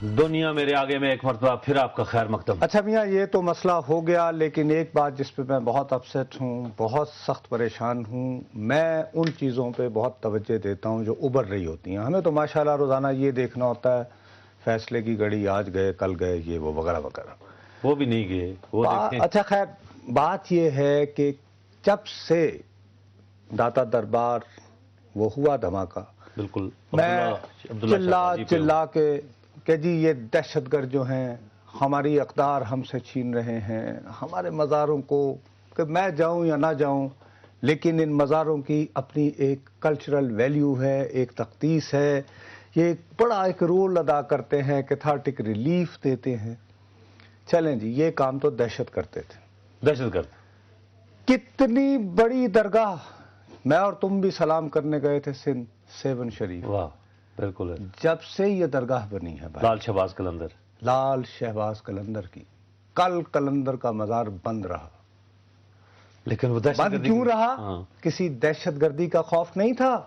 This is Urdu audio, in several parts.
دنیا میرے آگے میں ایک مرتبہ پھر آپ کا خیر مقدم۔ اچھا میاں، یہ تو مسئلہ ہو گیا، لیکن ایک بات جس پہ میں بہت اپسیٹ ہوں، بہت سخت پریشان ہوں، میں ان چیزوں پہ بہت توجہ دیتا ہوں جو ابھر رہی ہوتی ہیں۔ ہمیں تو ماشاءاللہ روزانہ یہ دیکھنا ہوتا ہے فیصلے کی گھڑی، آج گئے کل گئے، یہ وہ وغیرہ وغیرہ۔ وہ بھی نہیں گئے، وہ دیکھیں۔ اچھا خیر، بات یہ ہے کہ جب سے داتا دربار وہ ہوا دھماکہ، بالکل میں چلا کے کہ جی یہ دہشت گرد جو ہیں ہماری اقدار ہم سے چھین رہے ہیں، ہمارے مزاروں کو، کہ میں جاؤں یا نہ جاؤں لیکن ان مزاروں کی اپنی ایک کلچرل ویلیو ہے، ایک تقدیس ہے، یہ ایک بڑا ایک رول ادا کرتے ہیں، کیتھارٹک ریلیف دیتے ہیں۔ چلیں جی، یہ کام تو دہشت کرتے تھے، دہشت گرد۔ کتنی بڑی درگاہ، میں اور تم بھی سلام کرنے گئے تھے سندھ 7 شریف، واہ بالکل ہے۔ جب سے یہ درگاہ بنی ہے بھائی، لال شہباز قلندر، لال شہباز قلندر کی، کل قلندر کا مزار بند رہا۔ لیکن وہ دہشت بند گردی کیوں رہا؟ ہاں۔ کسی دہشت گردی کا خوف نہیں تھا،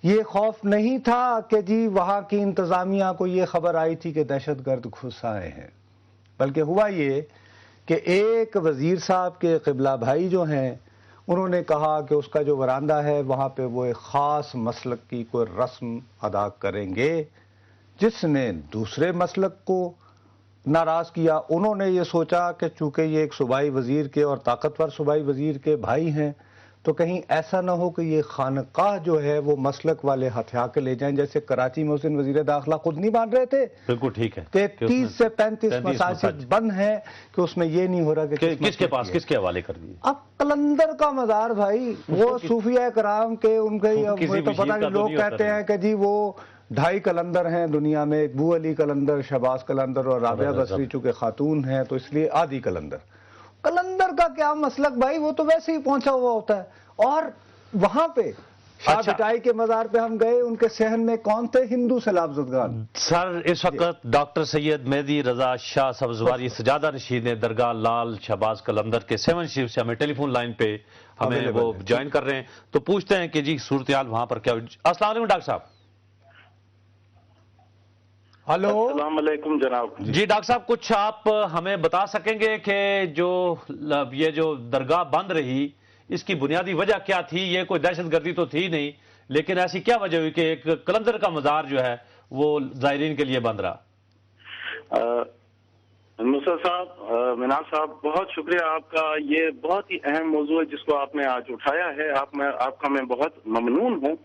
یہ خوف نہیں تھا کہ جی وہاں کی انتظامیہ کو یہ خبر آئی تھی کہ دہشت گرد گھس آئے ہیں، بلکہ ہوا یہ کہ ایک وزیر صاحب کے قبلہ بھائی جو ہیں انہوں نے کہا کہ اس کا جو وراندہ ہے وہاں پہ وہ ایک خاص مسلک کی کوئی رسم ادا کریں گے، جس نے دوسرے مسلک کو ناراض کیا۔ انہوں نے یہ سوچا کہ چونکہ یہ ایک صوبائی وزیر کے اور طاقتور صوبائی وزیر کے بھائی ہیں تو کہیں ایسا نہ ہو کہ یہ خانقاہ جو ہے وہ مسلک والے ہتھیا کے لے جائیں، جیسے کراچی میں اس دن وزیر داخلہ خود نہیں مان رہے تھے بالکل ٹھیک ہے کہ 30 سے 35 مساجد بند ہیں، کہ اس میں یہ نہیں ہو رہا کہ کس کے پاس، کس کے حوالے کر دیے۔ اب قلندر کا مزار بھائی، وہ صوفیہ کرام کے ان کے تو پتہ نہیں، لوگ کہتے ہیں کہ جی وہ 2.5 قلندر ہیں دنیا میں، ایک بو علی قلندر، شہباز قلندر اور رابعہ بصری چونکہ خاتون ہیں تو اس لیے آدھی قلندر۔ قلندر کا کیا مسلک بھائی، وہ تو ویسے ہی پہنچا ہوا ہوتا ہے۔ اور وہاں پہ شاہ بٹائی کے مزار پہ ہم گئے، ان کے صحن میں کون تھے؟ ہندو سیلاب زدگان۔ سر اس وقت ڈاکٹر سید مہدی رضا شاہ سبزواری سجادہ نشین ہے لال شہباز قلندر کے 7 شریف سے ہمیں ٹیلی فون لائن پہ ہمیں وہ جوائن کر رہے ہیں، تو پوچھتے ہیں کہ جی صورتحال وہاں پر کیا۔ السلام علیکم ڈاکٹر صاحب۔ ہلو، السلام علیکم جناب۔ جی ڈاکٹر صاحب، کچھ آپ ہمیں بتا سکیں گے کہ یہ جو درگاہ بند رہی اس کی بنیادی وجہ کیا تھی؟ یہ کوئی دہشت گردی تو تھی نہیں، لیکن ایسی کیا وجہ ہوئی کہ ایک قلندر کا مزار جو ہے وہ زائرین کے لیے بند رہا؟ نصرت صاحب، منال صاحب، بہت شکریہ آپ کا۔ یہ بہت ہی اہم موضوع ہے جس کو آپ نے آج اٹھایا ہے۔ آپ کا میں بہت ممنون ہوں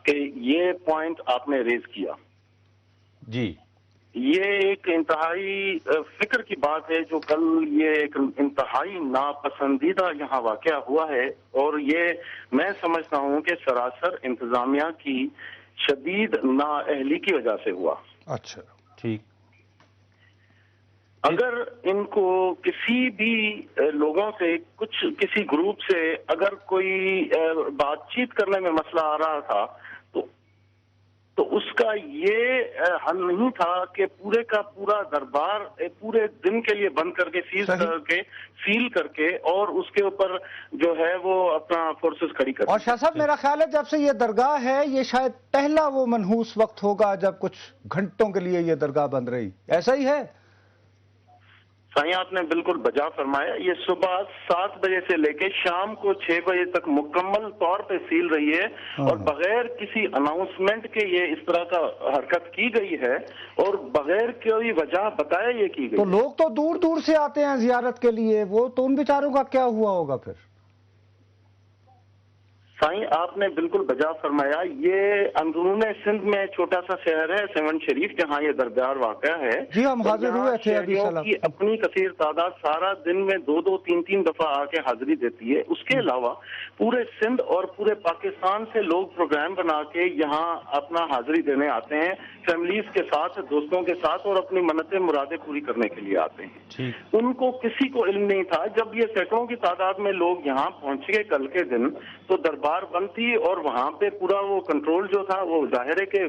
کہ یہ پوائنٹ آپ نے ریز کیا۔ جی، یہ ایک انتہائی فکر کی بات ہے جو کل یہ ایک انتہائی ناپسندیدہ یہاں واقعہ ہوا ہے، اور یہ میں سمجھتا ہوں کہ سراسر انتظامیہ کی شدید نااہلی کی وجہ سے ہوا۔ اچھا ٹھیک۔ اگر ان کو کسی بھی لوگوں سے، کسی گروپ سے اگر کوئی بات چیت کرنے میں مسئلہ آ رہا تھا تو اس کا یہ حل نہیں تھا کہ پورے کا پورا دربار پورے دن کے لیے بند کر کے سیل کر کے اور اس کے اوپر جو ہے وہ اپنا فورسز کھڑی کر۔ اور شاہ صاحب میرا خیال ہے جب سے یہ درگاہ ہے یہ شاید پہلا وہ منحوس وقت ہوگا جب کچھ گھنٹوں کے لیے یہ درگاہ بند رہی، ایسا ہی ہے؟ سائیں آپ نے بالکل بجا فرمایا۔ یہ صبح 7 بجے سے لے کے شام کو 6 بجے تک مکمل طور پہ سیل رہی ہے، اور بغیر کسی اناؤنسمنٹ کے یہ اس طرح کا حرکت کی گئی ہے، اور بغیر کوئی وجہ بتائے یہ کی گئی۔ تو لوگ تو دور دور سے آتے ہیں زیارت کے لیے، وہ تو ان بیچاروں کا کیا ہوا ہوگا پھر؟ سائیں آپ نے بالکل بجا فرمایا۔ یہ اندرون سندھ میں چھوٹا سا شہر ہے 7 شریف، جہاں یہ دربار واقع ہے۔ جی ہم حاضر ہوئے تھے ابھی شہریوں کی اپنی کثیر تعداد سارا دن میں 2 3 دفعہ آ کے حاضری دیتی ہے۔ اس کے علاوہ پورے سندھ اور پورے پاکستان سے لوگ پروگرام بنا کے یہاں اپنا حاضری دینے آتے ہیں، فیملیز کے ساتھ، دوستوں کے ساتھ، اور اپنی منتیں مرادیں پوری کرنے کے لیے آتے ہیں۔ ان کو کسی کو علم نہیں تھا۔ جب یہ سینکڑوں کی تعداد میں لوگ یہاں پہنچ گئے کل کے دن تو دربار بند تھی، اور وہاں پہ پورا وہ کنٹرول جو تھا وہ ظاہر ہے کہ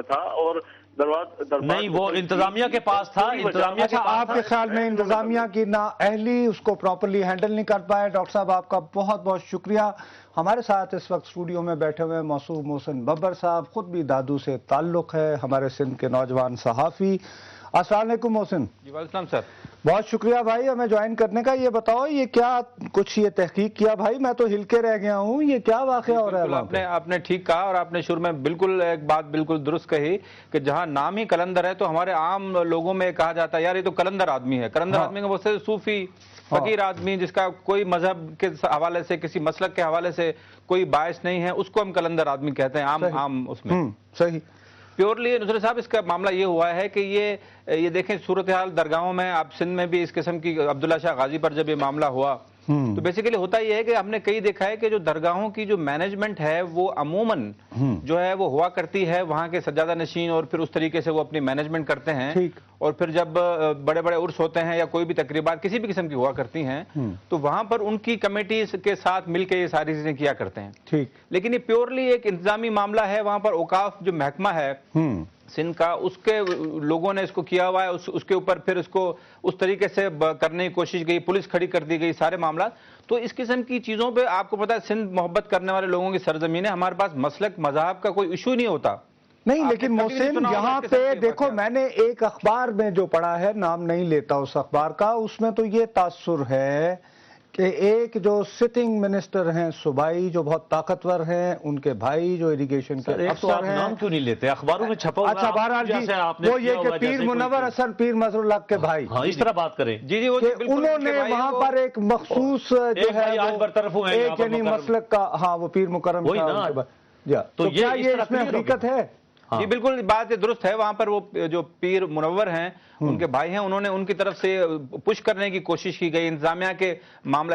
تھا، اور نہیں وہ انتظامیہ کے پاس تھا. انتظامیہ اچھا آپ کے خیال میں انتظامیہ کی نااہلی اس کو پراپرلی ہینڈل نہیں کر پائے. ڈاکٹر صاحب آپ کا بہت بہت شکریہ. ہمارے ساتھ اس وقت اسٹوڈیو میں بیٹھے ہوئے موصوف محسن ببر صاحب, خود بھی دادو سے تعلق ہے, ہمارے سندھ کے نوجوان صحافی. السلام علیکم محسن. جی وعلیکم السلام سر. بہت شکریہ بھائی ہمیں جوائن کرنے کا. یہ بتاؤ یہ کیا کچھ یہ تحقیق کیا بھائی, میں تو ہل کے رہ گیا ہوں, یہ کیا واقعہ ہو رہا ہے؟ آپ نے ٹھیک کہا, اور آپ نے شروع میں بالکل ایک بات بالکل درست کہی کہ جہاں نام ہی کلندر ہے تو ہمارے عام لوگوں میں کہا جاتا ہے یار یہ تو کلندر آدمی ہے. کلندر آدمی کا وہ صوفی فقیر آدمی جس کا کوئی مذہب کے حوالے سے کسی مسلک کے حوالے سے کوئی باعث نہیں ہے, اس کو ہم کلندر آدمی کہتے ہیں عام اس میں. صحیح. پیورلی نصرت صاحب اس کا معاملہ یہ ہوا ہے کہ یہ دیکھیں صورتحال درگاہوں میں, آپ سندھ میں بھی اس قسم کی عبداللہ شاہ غازی پر جب یہ معاملہ ہوا تو بیسیکلی ہوتا یہ ہے کہ ہم نے کئی دیکھا ہے کہ جو درگاہوں کی جو مینجمنٹ ہے وہ عموماً جو ہے وہ ہوا کرتی ہے وہاں کے سجادہ نشین, اور پھر اس طریقے سے وہ اپنی مینجمنٹ کرتے ہیں, اور پھر جب بڑے بڑے عرس ہوتے ہیں یا کوئی بھی تقریبات کسی بھی قسم کی ہوا کرتی ہیں تو وہاں پر ان کی کمیٹیز کے ساتھ مل کے یہ ساری چیزیں کیا کرتے ہیں. لیکن یہ پیورلی ایک انتظامی معاملہ ہے. وہاں پر اوقاف جو محکمہ ہے سندھ کا, اس کے لوگوں نے اس کو کیا ہوا ہے, اس کے اوپر پھر اس کو اس طریقے سے کرنے کی کوشش گئی, پولیس کھڑی کر دی گئی, سارے معاملات. تو اس قسم کی چیزوں پہ آپ کو پتا ہے سندھ محبت کرنے والے لوگوں کی سرزمین ہے, ہمارے پاس مسلک مذہب کا کوئی ایشو نہیں ہوتا. نہیں لیکن محسن یہاں پہ دیکھو, میں نے ایک اخبار میں جو پڑھا ہے, نام نہیں لیتا اس اخبار کا, اس میں تو یہ تاثر ہے کہ ایک جو سٹنگ منسٹر ہیں صوبائی جو بہت طاقتور ہیں, ان کے بھائی جو ایریگیشن کے افسر ہیں. نام کیوں نہیں لیتے اخباروں میں چھپا ہوا؟ اچھا بہرحال جی وہ یہ کہ پیر منور حسن پیر مظہر اللہ کے بھائی, اس طرح بات کریں جی انہوں نے وہاں پر ایک مخصوص جو ہے ایک یعنی مسلک کا, ہاں وہ پیر مکرم شاہ, تو کیا یہ اس میں حقیقت ہے؟ جی بالکل بات درست ہے. وہاں پر وہ جو پیر منور ہیں ان کے بھائی ہیں, انہوں نے ان کی طرف سے پش کرنے کی کوشش کی گئی. انتظامیہ کے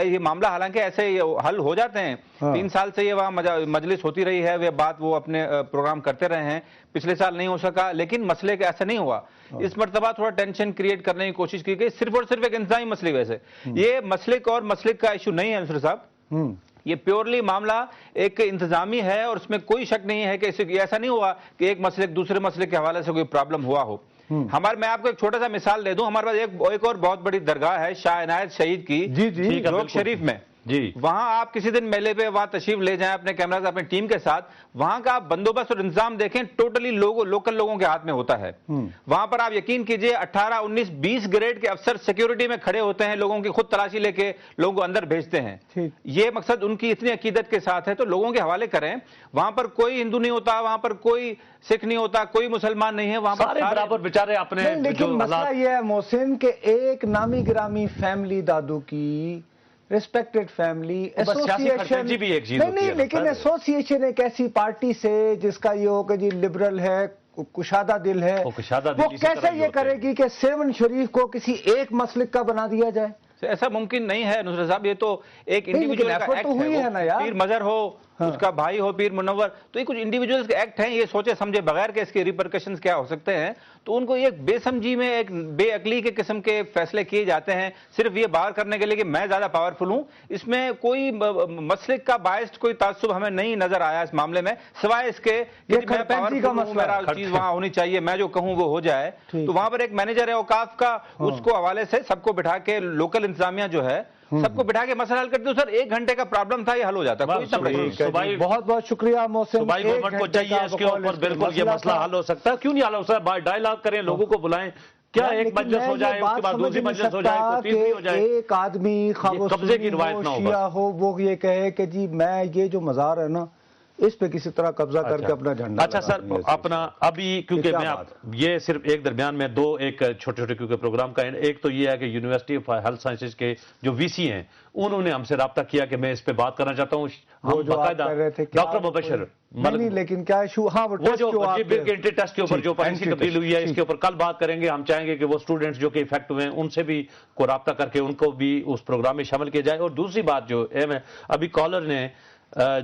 یہ معاملہ حالانکہ ایسے حل ہو جاتے ہیں, 3 سال سے یہ وہاں مجلس ہوتی رہی ہے, وہ اپنے پروگرام کرتے رہے ہیں. پچھلے سال نہیں ہو سکا, لیکن مسئلے کا ایسا نہیں ہوا. اس مرتبہ تھوڑا ٹینشن کریٹ کرنے کی کوشش کی گئی, صرف اور صرف ایک انتظامی مسئلے ویسے. یہ مسلک اور مسلک کا ایشو نہیں ہے نصرت صاحب, یہ پیورلی معاملہ ایک انتظامی ہے, اور اس میں کوئی شک نہیں ہے کہ ایسا نہیں ہوا کہ ایک مسلک دوسرے مسلک کے حوالے سے کوئی پرابلم ہوا ہو. میں آپ کو ایک چھوٹا سا مثال دے دوں. ہمارے پاس ایک اور بہت بڑی درگاہ ہے شاہ عنایت شہید کی جوگ شریف میں. وہاں آپ کسی دن میلے پہ وہاں تشریف لے جائیں اپنے کیمرہ سے اپنی ٹیم کے ساتھ, وہاں کا آپ بندوبست اور انتظام دیکھیں ٹوٹلی لوکل لوگوں کے ہاتھ میں ہوتا ہے. وہاں پر آپ یقین کیجئے 18, 19, 20 گریڈ کے افسر سیکیورٹی میں کھڑے ہوتے ہیں, لوگوں کی خود تلاشی لے کے لوگوں کو اندر بھیجتے ہیں. یہ مقصد ان کی اتنی عقیدت کے ساتھ ہے, تو لوگوں کے حوالے کریں. وہاں پر کوئی ہندو نہیں ہوتا, وہاں پر کوئی سکھ نہیں ہوتا, کوئی مسلمان نہیں ہے, وہاں پر سارے برابر بیچارے اپنے. لیکن مسئلہ یہ ہے محسن کہ ایک نامی گرامی فیملی دادو کی, ریسپیکٹڈ فیملی ایسوسیشن, نہیں لیکن ایسوسیشن ایک ایسی پارٹی سے جس کا یہ ہو کہ جی لبرل ہے, کشادہ دل ہے, وہ کیسے یہ کرے گی کہ 7 شریف کو کسی ایک مسلک کا بنا دیا جائے؟ ایسا ممکن نہیں ہے نصرت صاحب. یہ تو ایک انڈیویجول کا ایکٹ ہے, پیر مظہر ہو, اس کا بھائی ہو پیر منور, تو یہ کچھ انڈیویجولز کے ایکٹ ہیں. یہ سوچے سمجھے بغیر کہ اس کے ریپرکشنز کیا ہو سکتے ہیں, تو ان کو ایک بے سمجھی میں ایک بے عقلی کے قسم کے فیصلے کیے جاتے ہیں صرف یہ باہر کرنے کے لیے کہ میں زیادہ پاورفل ہوں. اس میں کوئی مسلک کا باعث کوئی تعصب ہمیں نہیں نظر آیا اس معاملے میں, سوائے اس کے میرا چیز وہاں ہونی چاہیے, میں جو کہوں وہ ہو جائے. تو وہاں پر ایک مینیجر ہے اوقاف کا, اس کو حوالے سے سب کو بٹھا کے لوکل انتظامیہ جو ہے سب کو بٹھا کے مسئلہ حل کرتے. سر 1 گھنٹے کا پرابلم تھا, یہ حل ہو جاتا. بہت بہت شکریہ محسن. صوبائی گورنمنٹ کو چاہیے اس کے اوپر بالکل یہ مسئلہ حل ہو سکتا ہے. کیوں نہیں حل ہو سکتا؟ ڈائیلاگ کریں, لوگوں کو بلائیں, کیا ایک مجلس ہو جائے, اس کے بعد دوسری مجلس ہو جائے, تیسری ہو جائے. ایک آدمی قبضے کی روایت نہ ہو, ہو وہ یہ کہے کہ جی میں یہ جو مزار ہے نا اس پہ کسی طرح قبضہ کر کے اپنا جھنڈا. اچھا سر, اپنا ابھی کیونکہ میں یہ صرف ایک درمیان میں 2 ایک چھوٹے چھوٹے کیونکہ پروگرام کا ایک تو یہ ہے کہ یونیورسٹی آف ہیلتھ سائنسز کے جو وی سی ہیں انہوں نے ہم سے رابطہ کیا کہ میں اس پہ بات کرنا چاہتا ہوں. باقاعدہ ڈاکٹر مبشر نہیں, لیکن کیا ایشو, ہاں وہ جو ٹیسٹ کے اوپر جو پالیسی تبدیل ہوئی ہے اس کے اوپر کل بات کریں گے. ہم چاہیں گے کہ وہ اسٹوڈنٹس جو کہ افیکٹ ہوئے ہیں ان سے بھی کو رابطہ کر کے ان کو بھی اس پروگرام میں شامل کیا جائے. اور دوسری بات جو اہم ہے, ابھی کالر نے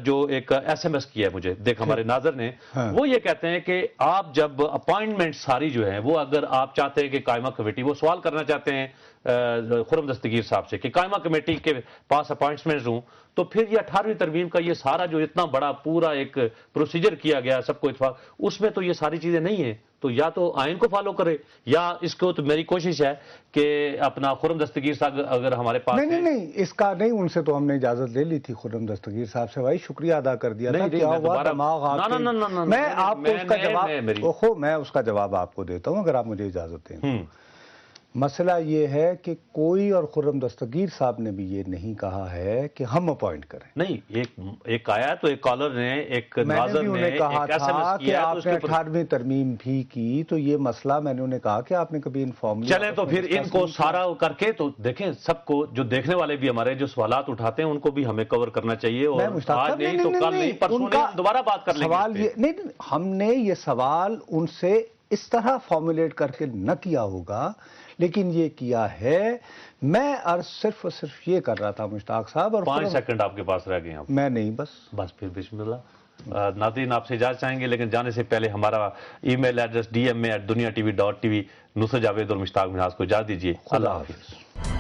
جو ایک ایس ایم ایس کیا ہے مجھے, دیکھ ہمارے ناظر نے, وہ یہ کہتے ہیں کہ آپ جب اپائنٹمنٹ ساری جو ہے وہ اگر آپ چاہتے ہیں کہ قائمہ کمیٹی, وہ سوال کرنا چاہتے ہیں خرم دستگیر صاحب سے کہ قائمہ کمیٹی کے پاس اپوائنٹمنٹس ہوں، تو پھر یہ 18ویں ترمیم کا یہ سارا جو اتنا بڑا پورا ایک پروسیجر کیا گیا سب کو اتفاق، اس میں تو یہ ساری چیزیں نہیں ہیں. تو یا تو آئین کو فالو کرے یا اس کو، تو میری کوشش ہے کہ اپنا خرم دستگیر صاحب اگر ہمارے پاس نہیں اس کا نہیں، ان سے تو ہم نے اجازت لے لی تھی خرم دستگیر صاحب سے، بھائی شکریہ ادا کر دیا تھا. کیا ہوا دماغ آپ کے، میں آپ کو اس کا جواب، میں اس کا جواب آپ کو دیتا ہوں اگر آپ مجھے اجازت دیں. مسئلہ یہ ہے کہ کوئی اور خرم دستگیر صاحب نے بھی یہ نہیں کہا ہے کہ ہم اپوائنٹ کریں. نہیں، ایک آیا تو ایک کالر نے، ایک میں ناظر نے بھی نے انہیں کہا ایک ایس ایم تھا ایس کہ کیا آپ نے 18ویں ترمیم بھی کی، تو یہ مسئلہ میں نے انہیں کہا کہ آپ نے کبھی انفارملی چلیں تو پھر ان کو سارا کر کے تو دیکھیں، سب کو جو دیکھنے والے بھی ہمارے جو سوالات اٹھاتے ہیں ان کو بھی ہمیں کور کرنا چاہیے، اور آج نہیں تو کل نہیں پرسوں نہیں دوبارہ بات کر لیں گے. نہیں، ہم نے یہ سوال ان سے اس طرح فارمولیٹ کر کے نہ کیا ہوگا، لیکن یہ کیا ہے. میں عرض صرف اور صرف یہ کر رہا تھا مشتاق صاحب، اور 5 سیکنڈ آپ کے پاس رہ گئے ہیں. میں نہیں، بس پھر بسم اللہ. ناظرین آپ سے اجازت چاہیں گے، لیکن جانے سے پہلے ہمارا ای میل ایڈریس dma@duniatv.tv، نصرت جاوید اور مشتاق منہاس کو اجازت دیجیے. اللہ حافظ.